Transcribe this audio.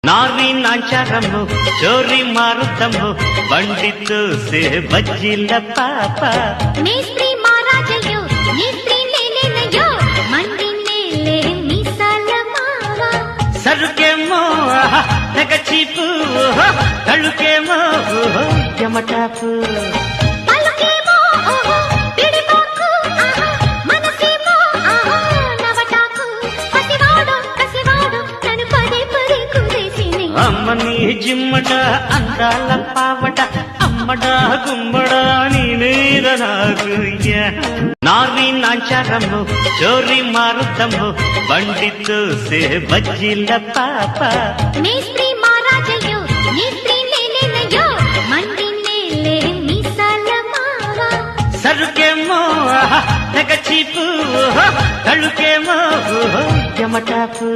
ನಾರಿ ನಾಂಚಾರಮ್ಮು ಚೋರಿ ಮಾರುತ್ತಮ್ಮು ಬಂಡಿತ್ತು ಸೇ ಬಜ್ಜಿಲ್ಲ ಪಾಪ ಮೇಸ್ತ್ರಿ ಮಾರಾಜಯ್ಯೋ ಮೇಸ್ತ್ರಿ ನೇನೇನಯ್ಯೋ ಮಂಡಿ ಮೇಲೆ ಮೀಸಲ ಮಾವ సరుకేమో తెగ చీపు తళుకేమో యమటాపు పలుకేమో పిడిపోకు మనసేమో నవటాకు పసివాడు కసివాడు నన్ను పదే పదే కుదేసిని అమ్మని జిమ్మట అందాల పావట అమ్మడ గుమ్మడ నీ మీద నాకు నారి నాంచారమ్ము చోరి మారుతమ్ము బండితో సే బజ్జిల పాప మేస్త్రి మారాజయ్యో మేస్త్రి నేనేనయ్యో మండి నేలే మీసాల మావ సరుకేమో తెగ చీపు తళుకేమో యమటాపు